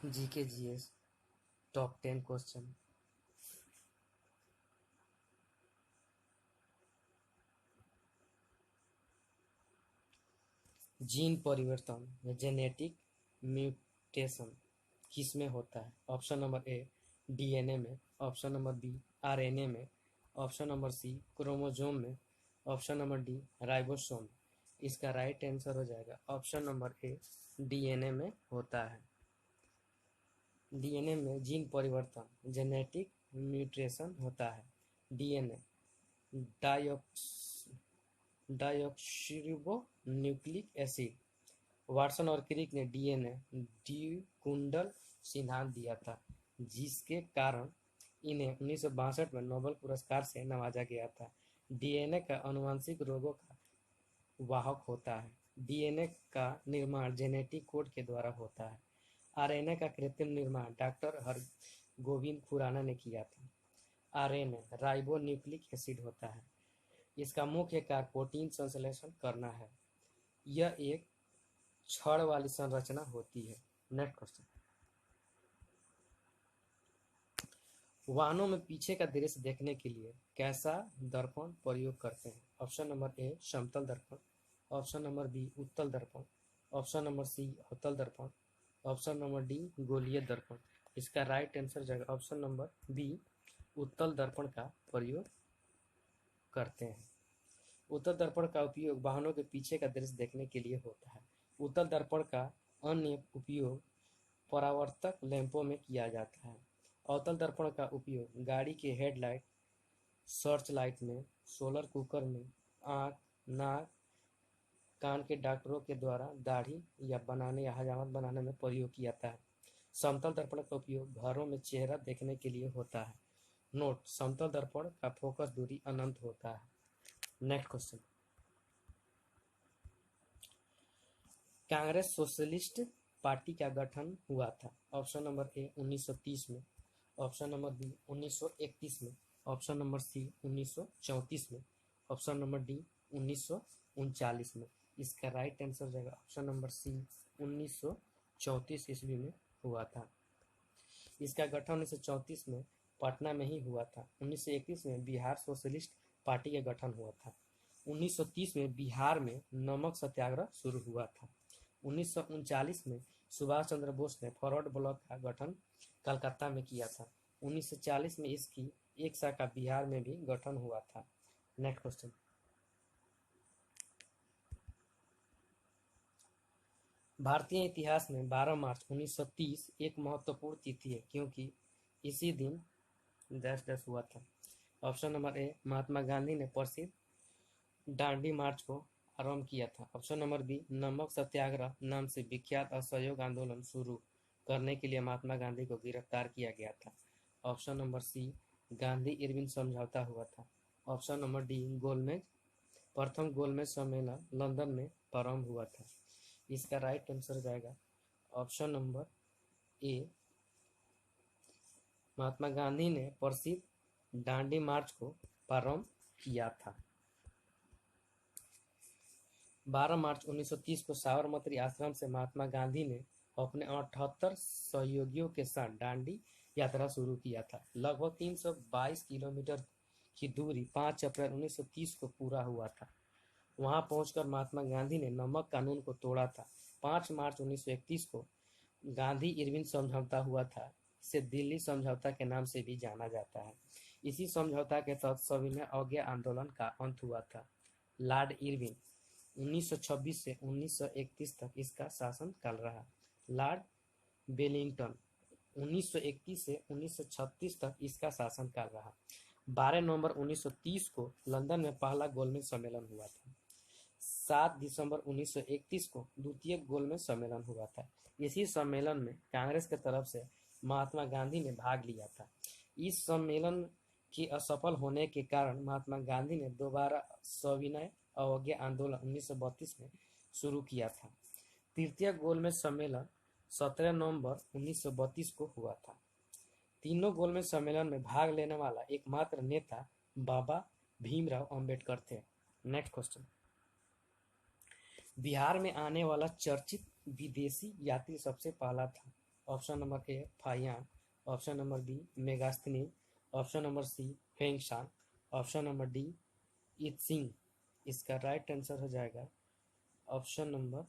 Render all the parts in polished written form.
GK GS top 10 question. Gene परिवर्तन या genetic mutation किस में होता है? ऑप्शन नंबर ए डीएनए में, ऑप्शन नंबर बी आरएनए में, ऑप्शन नंबर सी क्रोमोसोम में, ऑप्शन नंबर डी राइबोसोम में। इसका राइट आंसर हो जाएगा ऑप्शन नंबर ए डीएनए में होता है। डीएनए में जीन परिवर्तन जेनेटिक म्यूटेशन होता है। DNA deoxyribonucleic acid. Watson और क्रिक ने डीएनए द्विकुंडल सिद्धांत दिया था, जिसके कारण इन्हें 1962 में नोबेल पुरस्कार से नवाजा गया था। डीएनए का आनुवंशिक रोगों का वाहक होता है। डीएनए का निर्माण जेनेटिक कोड के द्वारा होता है। आरएनए का कृत्रिम निर्माण डॉक्टर हरगोविंद खुराना ने किया था। आरएनए राइबो न्यूक्लिक एसिड होता है। इसका मुख्य कार्य प्रोटीन संश्लेषण करना है। यह एक छड़ वाली संरचना होती है। Next question. वाहनों में पीछे का दृश्य देखने के लिए कैसा दर्पण प्रयोग करते हैं? ऑप्शन नंबर ए समतल दर्पण, ऑप्शन नंबर बी उत्तल दर्पण, ऑप्शन नंबर सी अवतल दर्पण, ऑप्शन नंबर डी गोलीय दर्पण। इसका राइट आंसर जाएगा ऑप्शन नंबर बी उत्तल दर्पण का प्रयोग करते हैं। उत्तल दर्पण का उपयोग वाहनों के पीछे का दृश्य देखने के लिए होता है। उत्तल दर्पण का अन्य उपयोग परावर्तक लैंपों में किया जाता है। अवतल दर्पण का उपयोग गाड़ी के हेडलाइट, सर्च लाइट में, सोलर कुकर में, आँख, नाक, कान के डॉक्टरों के द्वारा दाढ़ी या बनाने या हजामत बनाने में प्रयोग किया जाता है। समतल दर्पण का उपयोग घरों में चेहरा देखने के लिए होता है। नोट: समतल दर्पण का फोकस दूरी अनंत होता है। Next question. Congress socialist party का गठन हुआ था? ऑप्शन नंबर ए 1930 में, ऑप्शन नंबर बी 1931 में, ऑप्शन नंबर सी 1934 में, ऑप्शन नंबर डी 1939 में। इसका राइट आंसर जाएगा ऑप्शन नंबर सी 1934 ईस्वी में हुआ था। इसका गठन 1934 में पटना में ही हुआ था। 1931 में बिहार सोशलिस्ट पार्टी का गठन हुआ था। 1930 में बिहार में नमक सत्याग्रह शुरू हुआ था। 1939 में सुभाष चंद्र बोस ने फॉरवर्ड ब्लॉक का गठन कलकत्ता में किया था। 1940 में इसकी एक शाखा बिहार में भी गठन हुआ था। Next question. भारतीय इतिहास में 12 मार्च 1930 एक महत्वपूर्ण तिथि है, क्योंकि इसी दिन डैश डैश हुआ था। ऑप्शन नंबर ए महात्मा गांधी ने प्रसिद्ध दांडी मार्च को आरंभ किया था। ऑप्शन नंबर बी नमक सत्याग्रह नाम से विख्यात असहयोग आंदोलन शुरू करने के लिए महात्मा गांधी को गिरफ्तार किया गया था। Option number C Gandhi Irwin समझौता हुआ था। ऑप्शन नंबर डी गोलमेज प्रथम गोलमेज सम्मेलन लंदन में प्रारंभ हुआ था। इसका राइट आंसर जाएगा ऑप्शन नंबर ए महात्मा गांधी ने प्रसिद्ध दांडी मार्च को प्रारंभ किया था। 12 मार्च 1930 को साबरमती आश्रम से महात्मा गांधी ने अपने 78 सहयोगियों के साथ दांडी यात्रा शुरू किया था। लगभग 322 किलोमीटर की दूरी 5 अप्रैल 1930 को पूरा हुआ था। वहां पहुंचकर महात्मा गांधी ने नमक कानून को तोड़ा था। 5 मार्च 1931 को गांधी इरविन समझौता हुआ था। इसे दिल्ली समझौता के नाम से भी जाना जाता है। इसी समझौता के तहत सविनय अवज्ञा आंदोलन का अंत हुआ था। लॉर्ड इरविन 1926 से 1931 तक इसका शासन काल रहा। लॉर्ड वेलिंगटन 1931 से 1936 तक इसका शासन काल रहा। 12 नवंबर 1930 को लंदन में पहला गोलमेज सम्मेलन हुआ था। 7 दिसंबर 1931 को द्वितीय गोलमेज सम्मेलन हुआ था। इसी सम्मेलन में कांग्रेस की तरफ से महात्मा गांधी ने भाग लिया था। इस सम्मेलन के असफल होने के कारण महात्मा गांधी ने दोबारा सविनय अवज्ञा आंदोलन 1932 में शुरू किया था। तृतीय गोलमेज सम्मेलन 17 नवंबर 1932 को हुआ था। तीनों गोलमेज सम्मेलन में भाग लेने वाला एकमात्र नेता बाबा भीमराव अंबेडकर थे। Next question. बिहार में आने वाला चर्चित विदेशी यात्री सबसे पहला था। Option number A Fahien, option number B Megasthenes, option number C फेंगशान, ऑप्शन नंबर डी इत्सिंग। इसका राइट आंसर हो जाएगा ऑप्शन नंबर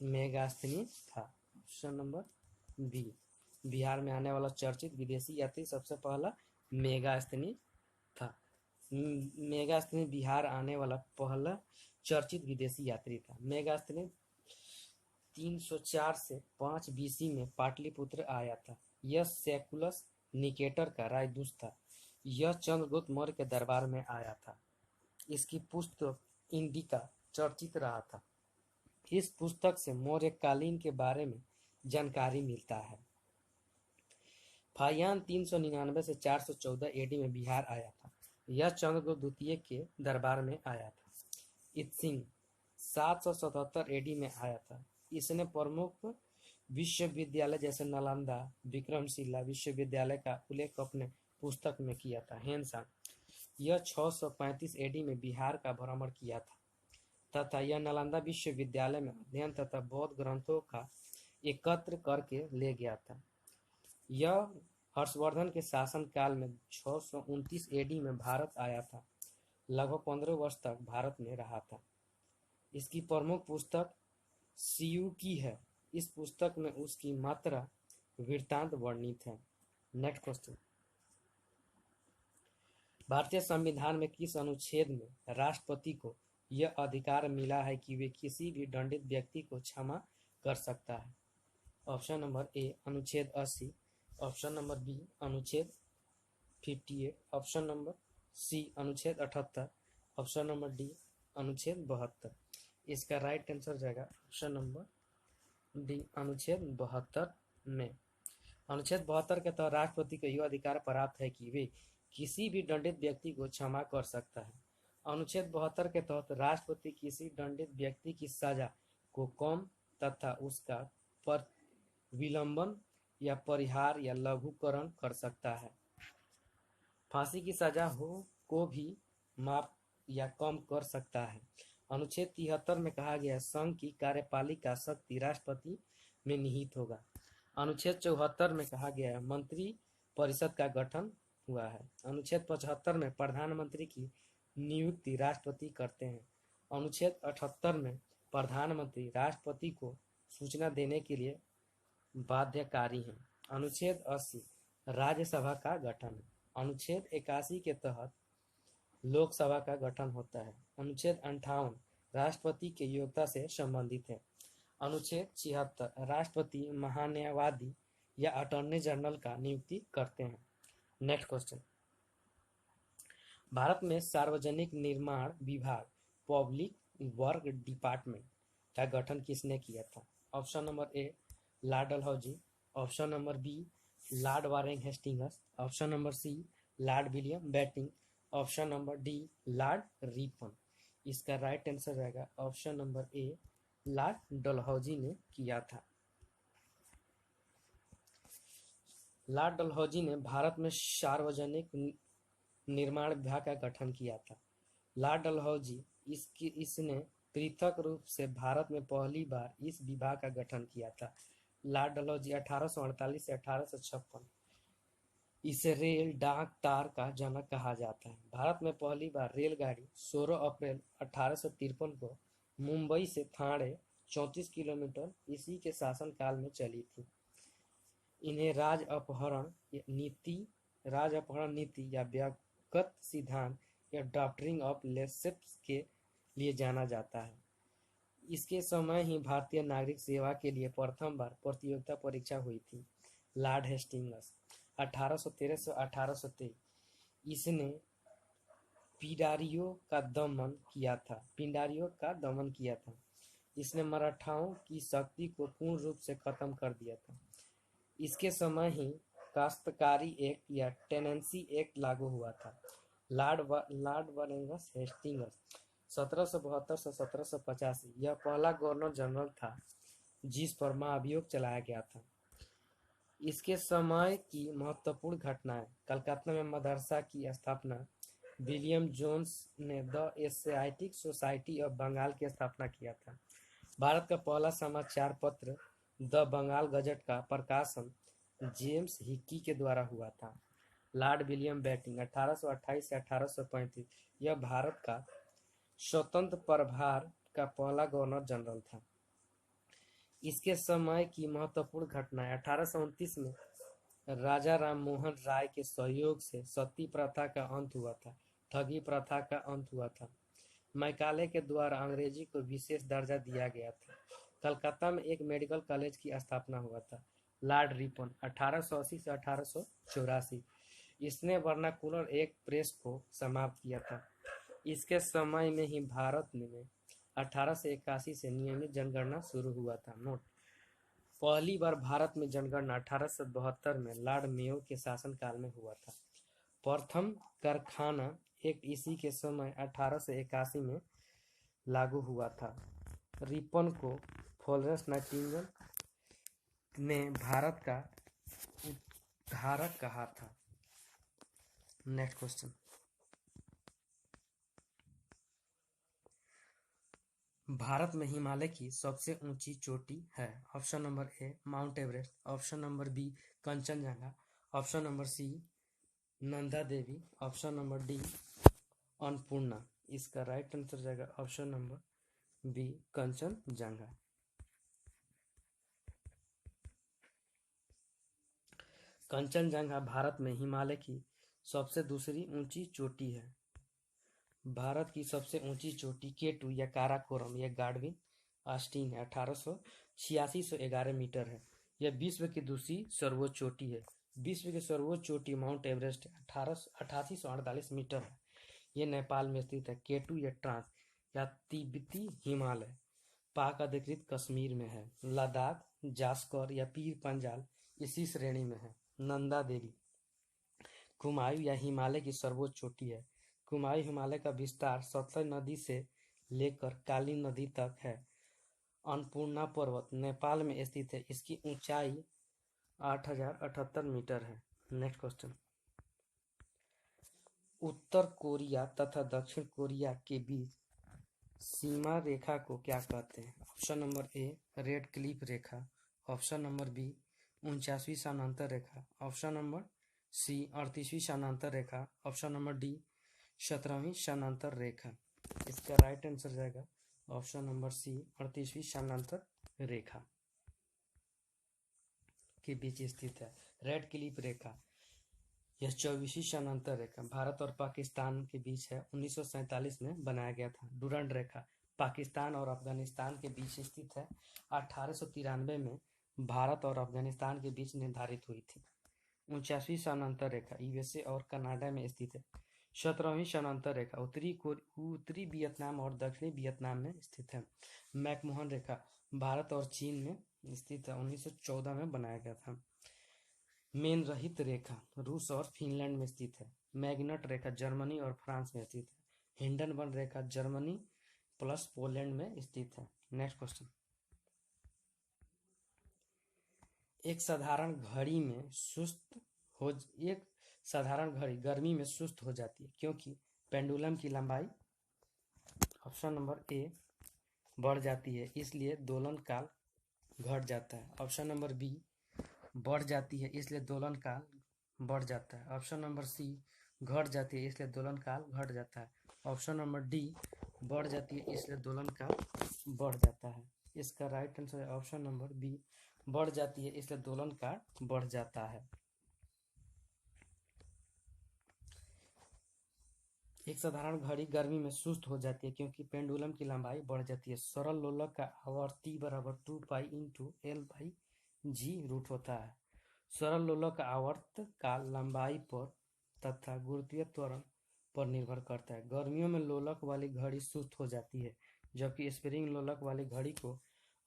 मेगास्थनीज था। ऑप्शन नंबर बी, बिहार में आने वाला चर्चित विदेशी यात्री सबसे पहला मेगास्थनीज था। मेगास्थनीज बिहार आने वाला पहला चर्चित विदेशी यात्री था। मेगास्थनीज 304 से 5 बीसी में पाटलिपुत्र आया था। यह सेकुलस निकेटर का राजदूत था। यह चंद्रगुप्त मौर्य के दरबार में आया था। इसकी पुस्तक इंडिका चर्चित रहा था। इस पुस्तक से मौर्य कालीन के बारे में जानकारी मिलता है। फाहियान 399 से 414 एडी में बिहार आया था। यह चंद्रगुप्त द्वितीय के दरबार में आया था। इत्सिंग 777 एडी में आया था। इसने प्रमुख विश्वविद्यालय जैसे नालंदा, विक्रमशिला विश्वविद्यालय का उल्लेख अपने पुस्तक में किया था। हेनसांग यह 635 एडी में बिहार का भ्रमण किया था तथा यह नालंदा विश्वविद्यालय में अध्ययन तथा बौद्ध ग्रंथों का एकत्र करके ले गया था। यह हर्षवर्धन के शासन काल में 629 एडी में भारत आया था। लगभग 15 वर्ष तक भारत में रहा था। इसकी प्रमुख पुस्तक सियूकी है। इस पुस्तक में उसकी मात्रा वृत्तांत वर्णित है। नेक्स्ट क्वेश्चन, भारतीय संविधान में किस अनुच्छेद में राष्ट्रपति को यह अधिकार मिला है कि वे किसी भी दंडित व्यक्ति को क्षमा कर सकता है? ऑप्शन नंबर ए अनुच्छेद 80, ऑप्शन नंबर बी अनुच्छेद 58, ऑप्शन नंबर सी अनुच्छेद 78, ऑप्शन नंबर डी अनुच्छेद 72। इसका राइट आंसर जाएगा ऑप्शन नंबर डी अनुच्छेद 72 में। अनुच्छेद 72 के तहत राष्ट्रपति को यह अधिकार प्राप्त है कि वे किसी भी दंडित व्यक्ति को क्षमा कर सकता है। अनुच्छेद 72 के तहत राष्ट्रपति किसी दंडित व्यक्ति की सजा को कम तथा उसका पर विलंबन या परिहार या लघुकरण कर सकता है। फांसी की सजा को भी माफ या कम कर सकता है। अनुच्छेद 73 में कहा गया संघ की कार्यपालिका शक्ति राष्ट्रपति में निहित होगा। अनुच्छेद 74 में कहा गया है मंत्री परिषद का गठन हुआ है। अनुच्छेद 75 में प्रधानमंत्री की नियुक्ति राष्ट्रपति करते हैं। अनुच्छेद 78 में प्रधानमंत्री राष्ट्रपति को सूचना देने के लिए बाध्यकारी है। अनुच्छेद 80 राज्यसभा का गठन है। अनुच्छेद 81 के तहत लोकसभा का गठन होता है। अनुच्छेद 58 राष्ट्रपति के योग्यता से संबंधित है। अनुच्छेद 76 राष्ट्रपति महान्यायवादी या अटॉर्नी जनरल का नियुक्ति करते हैं। नेक्स्ट क्वेश्चन, भारत में सार्वजनिक निर्माण विभाग पब्लिक वर्क डिपार्टमेंट का गठन किसने किया था? Option number A Lord Dalhousie, option number B Lord Warren Hastings, option number C Lord William Bentinck, option number D Lord Ripon. इसका राइट आंसर रहेगा option number A Lord Dalhousie ने किया था। लॉर्ड डलहौजी ने भारत में सार्वजनिक निर्माण विभाग का गठन किया था। लॉर्ड डलहौजी इसने पृथक रूप से भारत में पहली बार इस विभाग का गठन किया था। लॉर्ड डलहौजी 1848 से 1856 इसे रेल डाक तार का जनक कहा जाता है। भारत में पहली बार रेलगाड़ी 16 अप्रैल 1853 को मुंबई से ठाणे 34 किलोमीटर इसी के शासनकाल में चली थी। इन्हें राज अपहरण नीति या व्यक्तिगत सिद्धांत या डॉक्ट्रिन ऑफ लेसेप्स के लिए जाना जाता है। इसके समय ही भारतीय नागरिक सेवा के लिए प्रथम बार प्रतियोगिता परीक्षा हुई थी। लॉर्ड हेस्टिंग्स 1813 से 1823 इसने पिंडारियों का दमन किया था। इसने मराठाओं की शक्ति को पूर्ण रूप से खत्म कर दिया था। इसके समय ही काश्तकारी एक्ट या टेनेंसी एक्ट लागू हुआ था। लॉर्ड वारेन हेस्टिंग्स 1772 से 1785 यह पहला गवर्नर जनरल था जिस पर महाभियोग चलाया गया था। इसके समय की महत्वपूर्ण घटनाएं: कलकत्ता में मदरसा की स्थापना, विलियम जोन्स ने the Asiatic Society of Bengal की स्थापना किया था। भारत का पहला समाचार पत्र द बंगाल गजट का प्रकाशन जेम्स हिक्की के द्वारा हुआ था। लॉर्ड विलियम बेंटिंक 1828 से 1835 यह भारत का स्वतंत्र प्रभार का पहला गवर्नर जनरल था। इसके समय की महत्वपूर्ण घटनाएं: 1829 में राजा राम मोहन राय के सहयोग से सती प्रथा का अंत हुआ था। ठगी प्रथा का अंत हुआ था। मैकाले के द्वारा अंग्रेजी को विशेष दर्जा दिया गया था। कलकत्ता में एक मेडिकल कॉलेज की स्थापना हुआ था। लॉर्ड रिपन 1880 से 1884 इसने वर्नाकुलर एक प्रेस को समाप्त किया था। इसके समय में ही भारत में 1881 से नियमित जनगणना शुरू हुआ था। नोट: पहली बार भारत में जनगणना 1872 में लॉर्ड मेयो के शासनकाल में हुआ था। प्रथम कारखाना एक्ट इसी के समय 1881 में लागू हुआ था। रिपन को फ्लोरेंस नाइटिंगेल ने भारत का उद्धारक कहा था। नेक्स्ट क्वेश्चन, भारत में हिमालय की सबसे ऊंची चोटी है? Option number A Mount Everest, option number B Kanchenjunga, option number C Nanda Devi, option number D Annapurna. इसका राइट आंसर जाएगा option number B Kanchenjunga. Kanchenjunga Bharat में हिमालय की सबसे दूसरी ऊंची चोटी है। भारत की सबसे ऊंची चोटी K2 या काराकोरम या गाडविन ऑस्टिन है। 1886 मीटर है। यह विश्व की दूसरी सर्वोच्च चोटी है। विश्व की सर्वोच्च चोटी माउंट एवरेस्ट 8848 मीटर है। यह नेपाल में स्थित है। K2 या ट्रांस या तिब्बती हिमालय पाक अधिकृत कश्मीर में है। लद्दाख, जास्कर या पीर पंजाल इसी श्रेणी में है। नंदा देवी कुमायूं या हिमालय की सर्वोच्च चोटी है। कुमायूं हिमालय का विस्तार सतलज नदी से लेकर काली नदी तक है। अन्नपूर्णा पर्वत नेपाल में स्थित है। इसकी ऊंचाई 8078 मीटर है। नेक्स्ट क्वेश्चन, उत्तर कोरिया तथा दक्षिण कोरिया के बीच सीमा रेखा को क्या कहते हैं? Option number A Radcliffe रेखा, ऑप्शन नंबर बी 49वीं समांतर रेखा, ऑप्शन नंबर सी 38वीं समांतर रेखा, ऑप्शन नंबर डी 17वीं समांतर रेखा। इसका राइट आंसर जाएगा ऑप्शन नंबर सी 38वीं समांतर रेखा के बीच स्थित है। रेड क्लिफ रेखा यह 24वीं समांतर रेखा भारत और पाकिस्तान के बीच है। 1947 में बनाया गया था। डुरंड रेखा पाकिस्तान और अफगानिस्तान के बीच स्थित है। 1893 में भारत और अफगानिस्तान के बीच निर्धारित हुई थी। 49वीं समांतर रेखा यूएसए और कनाडा में स्थित है। 17वीं समांतर रेखा उत्तरी वियतनाम और दक्षिणी वियतनाम में स्थित है। मैकमोहन रेखा भारत और चीन में स्थित है। 1914 में बनाया गया था। मेन रहित रेखा रूस और फिनलैंड में स्थित है। मैग्नेट रेखा जर्मनी और फ्रांस में स्थित है। हिंडनबर्ग रेखा जर्मनी प्लस पोलैंड में स्थित है। नेक्स्ट क्वेश्चन, एक साधारण घड़ी गर्मी में सुस्त हो जाती है क्योंकि पेंडुलम की लंबाई ऑप्शन नंबर ए बढ़ जाती है, इसलिए दोलन काल घट जाता है। ऑप्शन नंबर बी बढ़ जाती है इसलिए दोलन काल बढ़ जाता है। ऑप्शन नंबर सी घट जाती है इसलिए दोलन काल घट जाता है। ऑप्शन नंबर डी बढ़ जाती है इसलिए दोलन काल बढ़ जाता है। इसका राइट आंसर है ऑप्शन नंबर बी बढ़ जाती है इसलिए दोलन काल बढ़ जाता है। एक साधारण घड़ी गर्मी में सुस्त हो जाती है क्योंकि पेंडुलम की लंबाई बढ़ जाती है। सरल लोलक का आवर्ती बराबर 2 into L by g root होता है। सरल लोलक का आवर्त काल लंबाई पर तथा गुरुत्वीय त्वरण पर निर्भर करता है। गर्मियों में लोलक वाली घड़ी सुस्त हो जाती है, जबकि स्प्रिंग लोलक वाली घड़ी को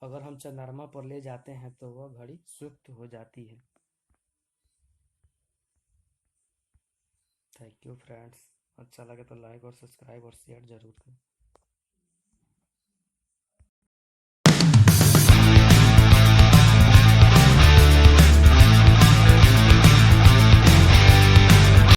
अगर हम चंद्रमा पर ले जाते हैं तो वह घड़ी सुस्त हो जाती है। Thank you friends. अच्छा लगे तो लाइक और सब्सक्राइब और शेयर जरूर करें।